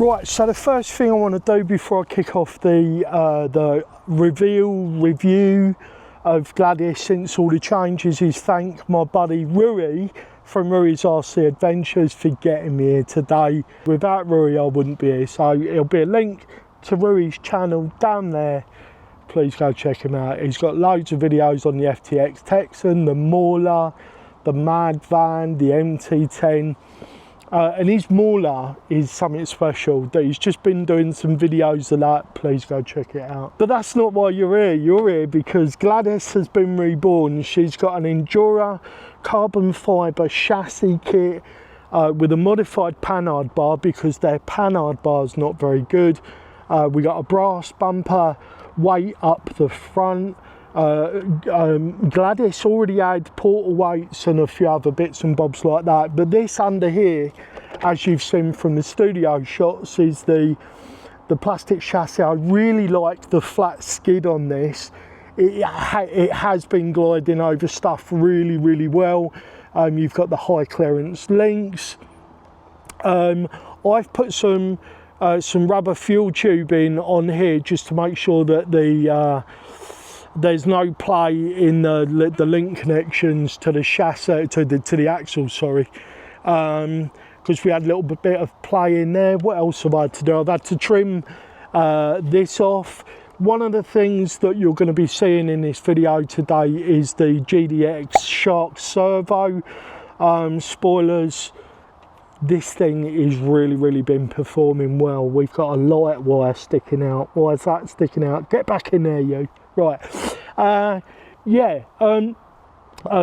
Right, so the first thing I want to do before I kick off the review of Gladius since all the changes is thank my buddy Ruis from Ruis RC Adventures for getting me here today. Without Ruis I wouldn't be here, so it'll be a link to Ruis' channel down there. Please go check him out. He's got loads of videos on the FTX Texan, the Mauler, the Mad Van, the MT10. And his Mauler is something special that he's just been doing some videos of that. Please go check it out. But that's not why you're here. You're here because Gladius has been reborn. She's got an Injora carbon fibre chassis kit with a modified panhard bar because their panhard bar is not very good. We got a brass bumper, weight up the front. Gladius already had portal weights and a few other bits and bobs like that, but this under here, as you've seen from the studio shots, is the plastic chassis. I really like the flat skid on this. It has been gliding over stuff really well. You've got the high clearance links. I've put some rubber fuel tubing on here just to make sure that there's no play in the link connections to the chassis, to the axle, sorry, because we had a little bit of play in there. What else have I had to do? I've had to trim this off. One of the things that you're going to be seeing in this video today is the GDX Shark Servo. Spoilers, this thing is really been performing well. We've got a light wire sticking out. Why is that sticking out? Get back in there, you. Right,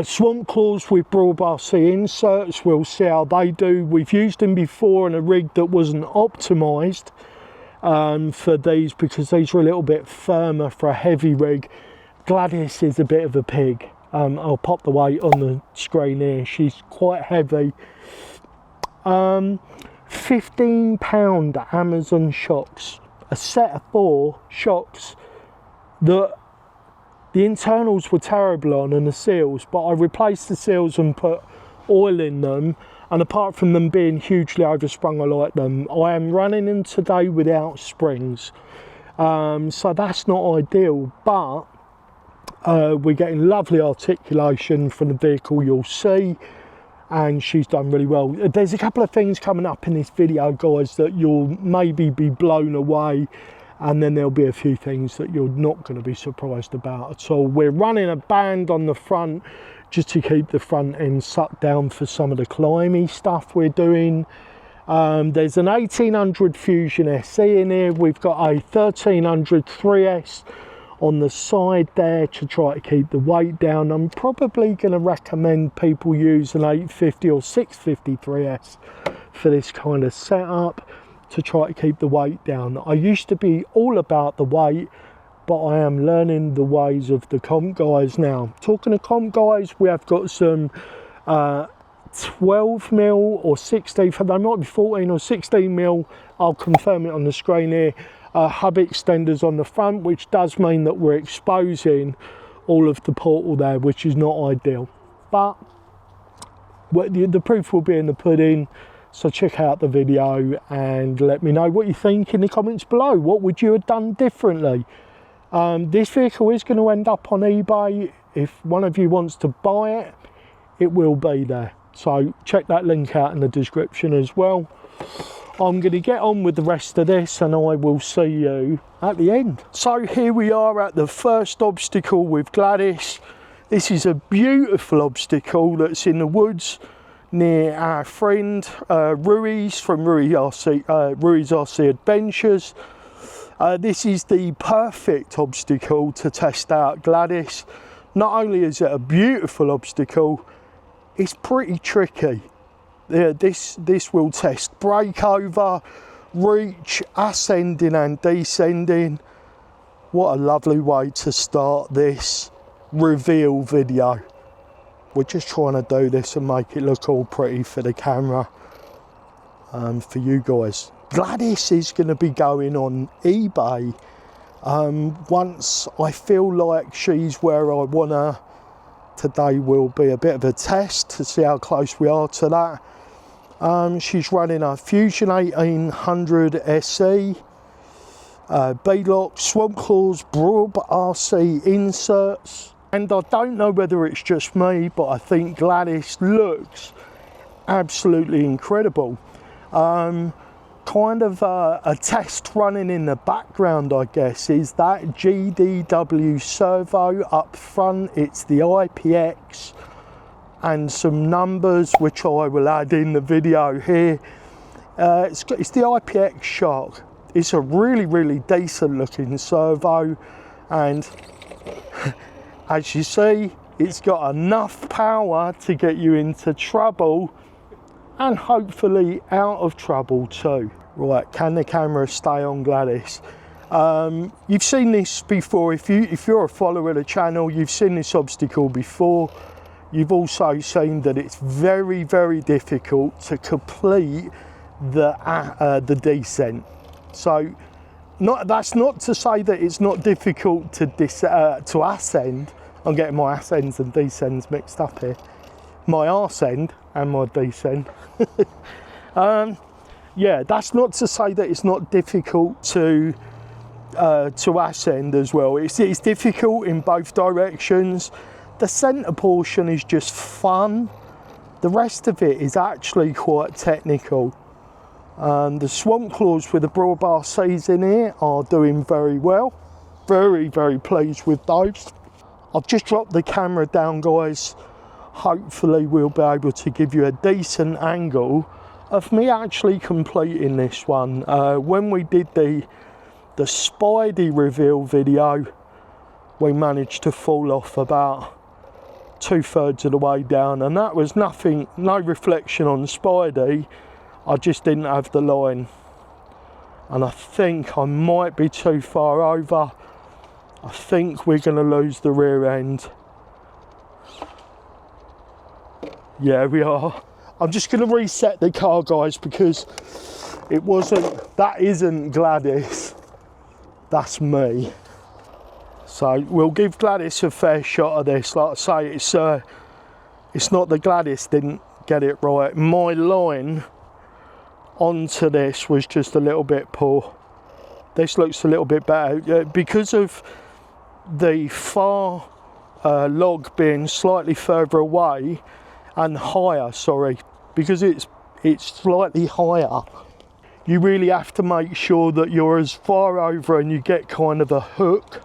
swamp claws with broadbar C inserts, we'll see how they do. We've used them before in a rig that wasn't optimised for these because these are a little bit firmer for a heavy rig. Gladius is a bit of a pig. I'll pop the weight on the screen here. She's quite heavy. 15-pound Amazon shocks, a set of 4 shocks that the internals were terrible on and the seals, but I replaced the seals and put oil in them, and apart from them being hugely oversprung, I like them. I am running them today without springs, so that's not ideal, but we're getting lovely articulation from the vehicle, you'll see, and she's done really well. There's a couple of things coming up in this video, guys, that you'll maybe be blown away, and then there'll be a few things that you're not going to be surprised about at all. We're running a band on the front just to keep the front end sucked down for some of the climby stuff we're doing. There's an 1800 Fusion SE in here. We've got a 1300 3S on the side there to try to keep the weight down. I'm probably going to recommend people use an 850 or 650 3S for this kind of setup, to try to keep the weight down. I used to be all about the weight, but I am learning the ways of the comp guys now. Talking of comp guys, we have got some 12mm or 16, they might be 14 or 16mm, I'll confirm it on the screen here, hub extenders on the front, which does mean that we're exposing all of the portal there, which is not ideal. But the proof will be in the pudding. So check out the video and let me know what you think in the comments below. What would you have done differently? This vehicle is going to end up on eBay. If one of you wants to buy it, it will be there. So check that link out in the description as well. I'm going to get on with the rest of this and I will see you at the end. So here we are at the first obstacle with Gladius. This is a beautiful obstacle that's in the woods near our friend Ruis from Ruis RC Adventures. This is the perfect obstacle to test out Gladius. Not only is it a beautiful obstacle, it's pretty tricky. This will test breakover, reach, ascending and descending. What a lovely way to start this reveal video. We're just trying to do this and make it look all pretty for the camera, for you guys. Gladius is going to be going on eBay once I feel like she's where I want her. Today will be a bit of a test to see how close we are to that. She's running a Fusion 1800 SE, B-lock, Swamp Claws, Broad RC inserts. And I don't know whether it's just me, but I think Gladius looks absolutely incredible. Kind of a test running in the background, I guess, is that GDW servo up front. It's the IPX and some numbers which I will add in the video here. It's the IPX Shark. It's a really decent looking servo, and as you see, it's got enough power to get you into trouble and hopefully out of trouble too. Right, can the camera stay on Gladius? You've seen this before. If you're a follower of the channel, you've seen this obstacle before. You've also seen that it's very difficult to complete the descent. So that's not to say that it's not difficult to ascend. I'm getting my ascends and descends mixed up here. My ascend and my descend. Yeah, that's not to say that it's not difficult to ascend as well. It's difficult in both directions. The centre portion is just fun. The rest of it is actually quite technical. The Swamp Claws with the Broad RCs in here are doing very well. Very pleased with those. I've just dropped the camera down, guys. Hopefully we'll be able to give you a decent angle of me actually completing this one. When we did the Spidey reveal video, we managed to fall off about 2/3 of the way down, and that was nothing, no reflection on Spidey. I just didn't have the line, and I think I might be too far over. I think we're going to lose the rear end. Yeah, we are. I'm just going to reset the car, guys, because that isn't Gladius, that's me. So we'll give Gladius a fair shot of this. Like I say, it's not the Gladius didn't get it right. My line onto this was just a little bit poor. This looks a little bit better because of the far log being slightly further away and higher, sorry, because it's slightly higher. You really have to make sure that you're as far over and you get kind of a hook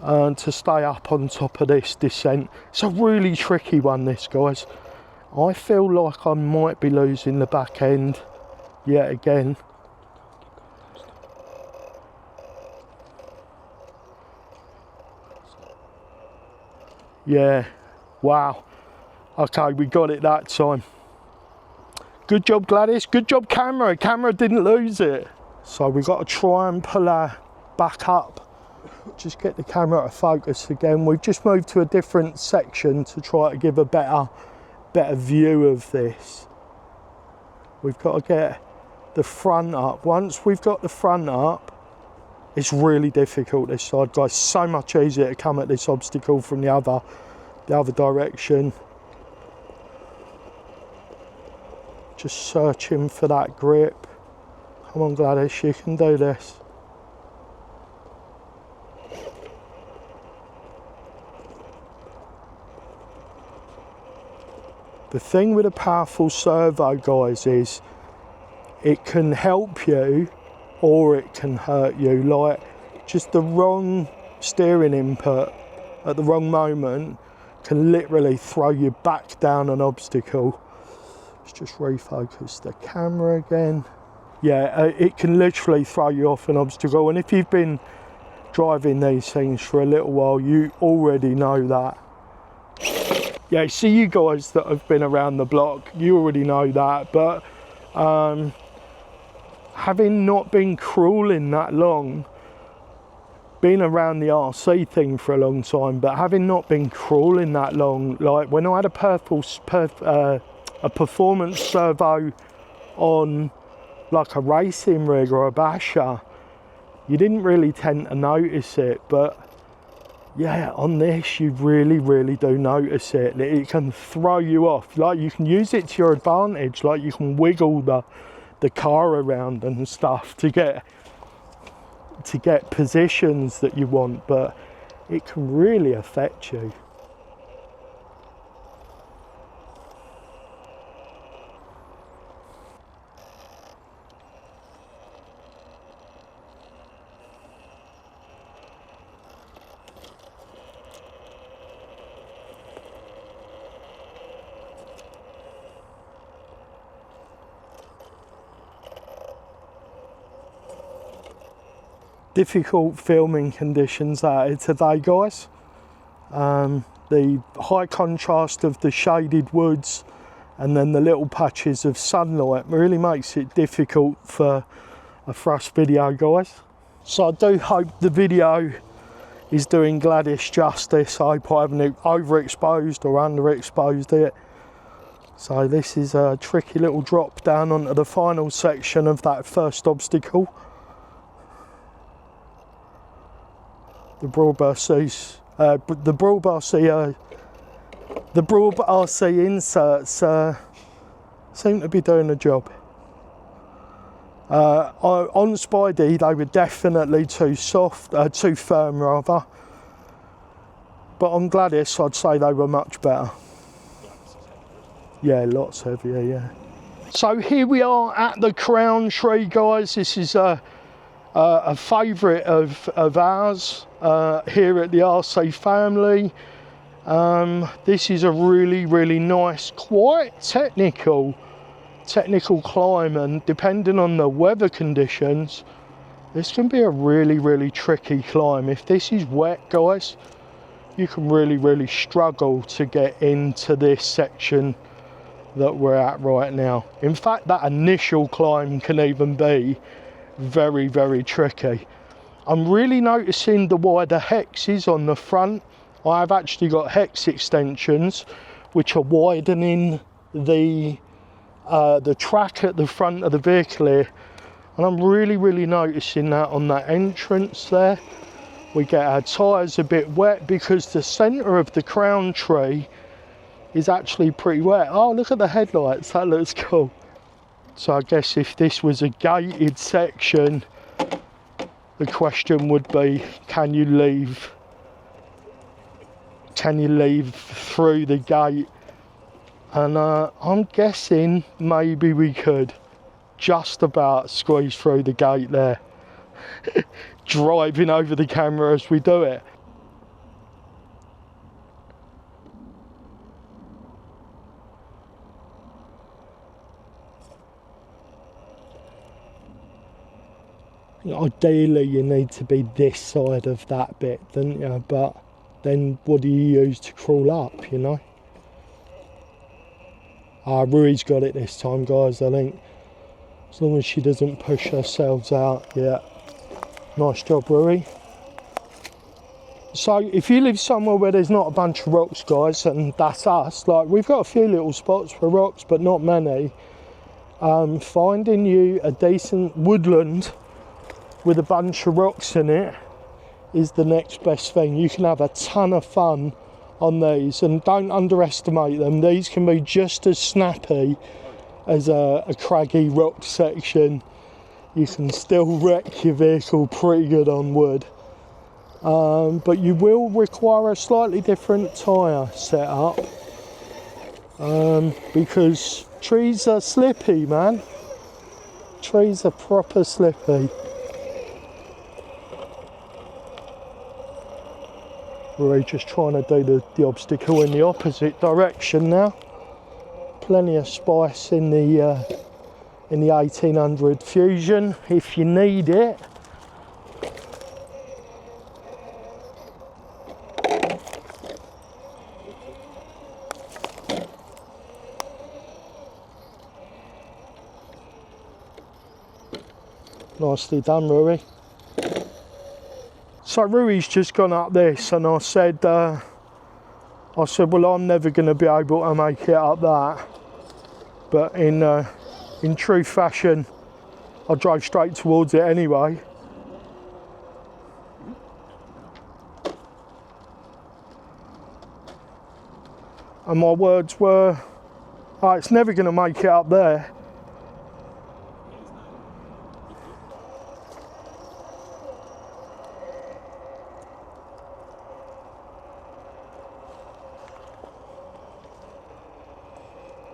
to stay up on top of this descent. It's a really tricky one, this, guys. I feel like I might be losing the back end yet again. Yeah, wow. Okay, we got it that time. Good job, Gladius. Good job, camera. Camera didn't lose it. So we've got to try and pull her back up. Just get the camera out of focus again. We've just moved to a different section to try to give a better view of this. We've got to get the front up. Once we've got the front up, it's really difficult this side, guys. So much easier to come at this obstacle from the other direction. Just searching for that grip. Come on, Gladius, you can do this. The thing with a powerful servo, guys, is it can help you or it can hurt you. Like, just the wrong steering input at the wrong moment can literally throw you back down an obstacle. Let's just refocus the camera again. Yeah, it can literally throw you off an obstacle, and if you've been driving these things for a little while, you already know that. Yeah, see, you guys that have been around the block, you already know that, but having not been crawling that long, been around the RC thing for a long time, but having not been crawling that long, like when I had a performance servo on like a racing rig or a basher, you didn't really tend to notice it, but yeah, on this you really do notice it. It can throw you off. Like, you can use it to your advantage. Like, you can wiggle the car around and stuff to get positions that you want, but it can really affect you. Difficult filming conditions out today, guys. The high contrast of the shaded woods and then the little patches of sunlight really makes it difficult for a thrust video, guys. So I do hope the video is doing Gladius justice. I hope I haven't overexposed or underexposed it. So this is a tricky little drop down onto the final section of that first obstacle. The Broad RC, the Broad RC inserts seem to be doing the job. On Spidey, they were definitely too soft, too firm rather. But on Gladius, I'd say they were much better. Yeah, lots heavier, yeah. So here we are at the crown tree, guys. This is a favourite of ours here at the RC family. This is a really nice, quite technical climb, and depending on the weather conditions, this can be a really tricky climb. If this is wet, guys, you can really struggle to get into this section that we're at right now. In fact, that initial climb can even be very tricky. I'm really noticing the wider hexes on the front. I've actually got hex extensions which are widening the track at the front of the vehicle here, and I'm really noticing that on that entrance there. We get our tyres a bit wet because the centre of the crown tree is actually pretty wet. Oh, look at the headlights, that looks cool. So I guess if this was a gated section, the question would be, can you leave through the gate? And I'm guessing maybe we could just about squeeze through the gate there. Driving over the camera as we do it. Ideally you need to be this side of that bit, don't you? But then what do you use to crawl up, you know? Rui's got it this time, guys, I think. As long as she doesn't push herself out. Yeah, nice job, Rui. So if you live somewhere where there's not a bunch of rocks, guys, and that's us, like we've got a few little spots for rocks but not many, finding you a decent woodland with a bunch of rocks in it is the next best thing. You can have a ton of fun on these, and don't underestimate them. These can be just as snappy as a craggy rock section. You can still wreck your vehicle pretty good on wood, but you will require a slightly different tyre setup because trees are slippy, man. Trees are proper slippy. We're just trying to do the obstacle in the opposite direction now. Plenty of spice in the 1800 Fusion if you need it. Nicely done, Rui. So Rui's just gone up this, and I said, well, I'm never going to be able to make it up that. But in true fashion, I drove straight towards it anyway. and my words were, oh, it's never going to make it up there.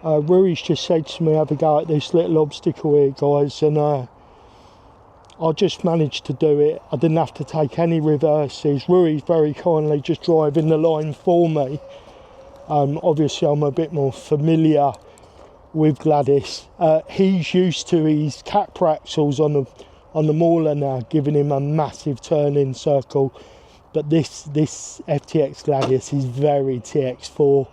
Ruis just said to me, have a go at this little obstacle here, guys, and I just managed to do it. I didn't have to take any reverses. Ruis very kindly just driving the line for me. Obviously I'm a bit more familiar with Gladius. He's used to his cap axles on the mauler now, giving him a massive turning circle. But this FTX Gladius is very TX4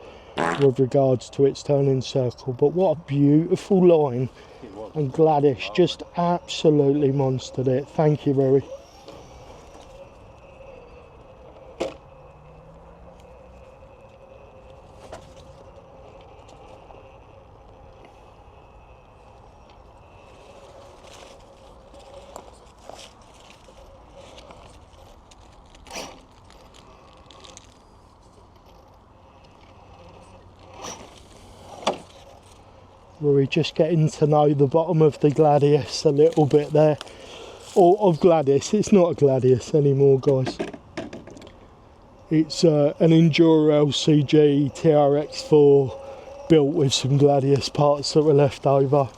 with regards to its turning circle. But what a beautiful line, and Gladius just absolutely monstered it. Thank you, Ruis. We're just getting to know the bottom of the Gladius a little bit there. Or of Gladius, it's not a Gladius anymore, guys. It's an Injora LCG TRX4 built with some Gladius parts that were left over.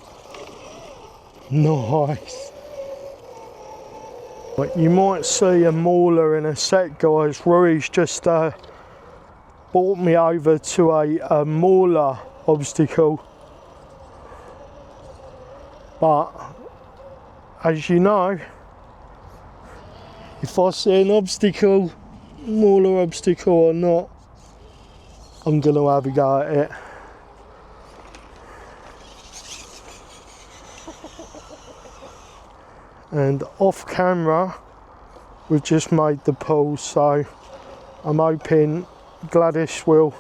Nice. But you might see a mauler in a sec, guys. Ruis just brought me over to a mauler obstacle. But, as you know, if I see an obstacle, mauler obstacle or not, I'm going to have a go at it. And off camera, we've just made the pull, so I'm hoping Gladius will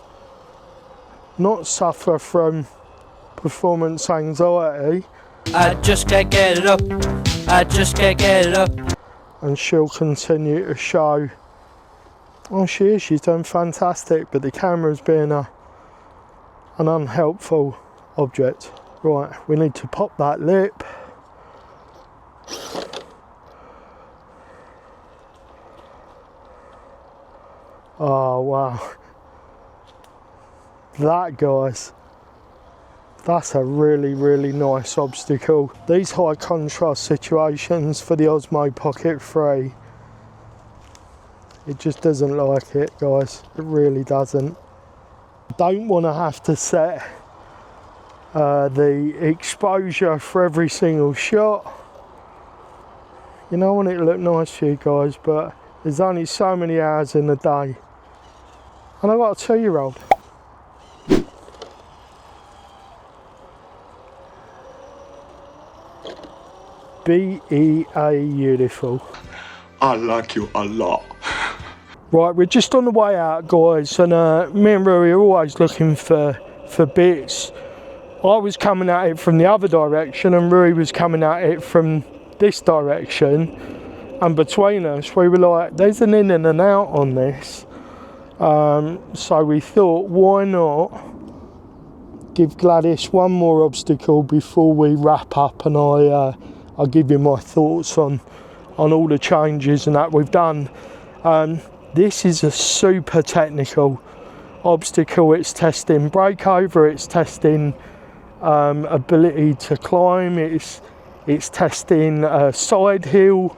not suffer from performance anxiety. I just can't get it up. I just can't get it up. And she'll continue to show. Oh, she's done fantastic, but the camera's being an unhelpful object. Right, we need to pop that lip. Oh, wow. That, guys. That's a really, really nice obstacle. These high contrast situations for the Osmo Pocket 3, it just doesn't like it, guys. It really doesn't. Don't want to have to set the exposure for every single shot. You know, I want it to look nice for you guys, but there's only so many hours in the day. And I've got a 2-year-old. Beautiful. I like you a lot. Right, we're just on the way out, guys, and me and Ruis are always looking for bits. I was coming at it from the other direction and Ruis was coming at it from this direction, and between us we were like, there's an in and an out on this. So we thought, why not give Gladius one more obstacle before we wrap up, and I'll give you my thoughts on all the changes and that we've done. This is a super technical obstacle. It's testing breakover, it's testing ability to climb, it's testing side hill,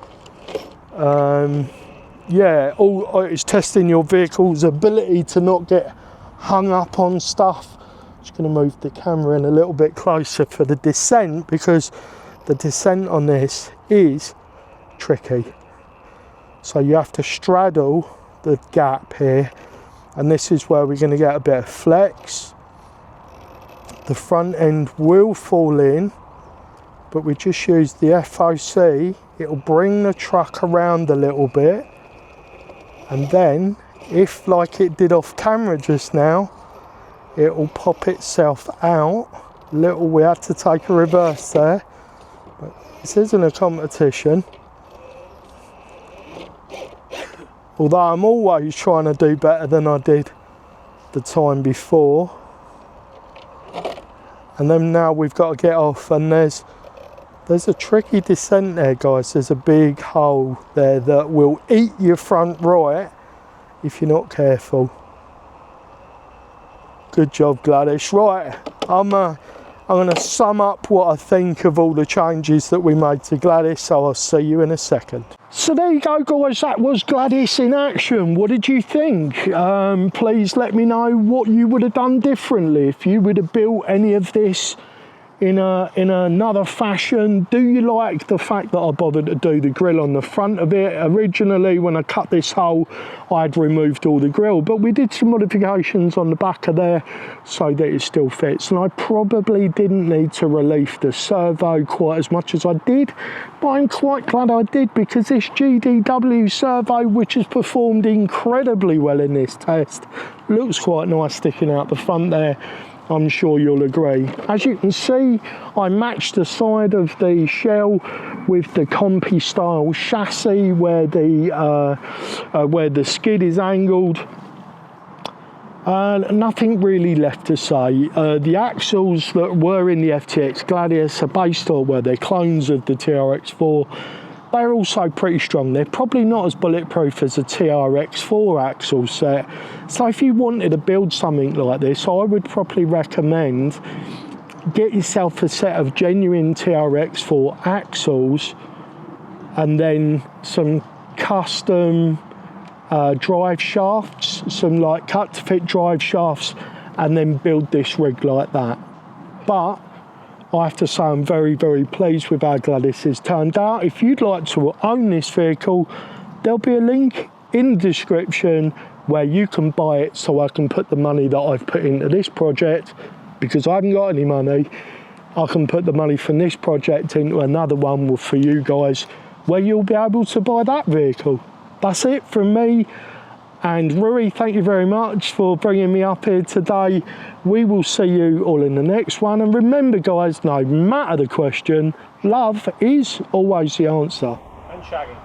yeah, it's testing your vehicle's ability to not get hung up on stuff. Just going to move the camera in a little bit closer for the descent, because the descent on this is tricky. So you have to straddle the gap here, and this is where we're going to get a bit of flex. The front end will fall in, but we just use the FOC. It'll bring the truck around a little bit, and then if, like it did off camera just now, it will pop itself out. We had to take a reverse there, but this isn't a competition. Although I'm always trying to do better than I did the time before. And then now we've got to get off, and there's a tricky descent there, guys. There's a big hole there that will eat your front right if you're not careful. Good job, Gladius. Right, I'm going to sum up what I think of all the changes that we made to Gladius, so I'll see you in a second. So there you go, guys, that was Gladius in action. What did you think? Please let me know what you would have done differently if you would have built any of this in another fashion. Do you like the fact that I bothered to do the grill on the front of it? Originally, when I cut this hole, I'd removed all the grill, but we did some modifications on the back of there so that it still fits. And I probably didn't need to relief the servo quite as much as I did, but I'm quite glad I did, because this GDW servo, which has performed incredibly well in this test, looks quite nice sticking out the front there. I'm sure you'll agree. As you can see, I matched the side of the shell with the compy style chassis where the skid is angled. Nothing really left to say. The axles that were in the FTX Gladius are based on, well, they're clones of the TRX4. They're also pretty strong. They're probably not as bulletproof as a TRX4 axle set. So if you wanted to build something like this, I would probably recommend get yourself a set of genuine TRX4 axles and then some custom drive shafts, some like cut to fit drive shafts, and then build this rig like that. But I have to say I'm very, very pleased with how Gladius has turned out. If you'd like to own this vehicle, there'll be a link in the description where you can buy it, so I can put the money that I've put into this project, because I haven't got any money. I can put the money from this project into another one for you guys, where you'll be able to buy that vehicle. That's it from me. And Ruis, thank you very much for bringing me up here today. We will see you all in the next one. And remember, guys, no matter the question, love is always the answer. And shagging.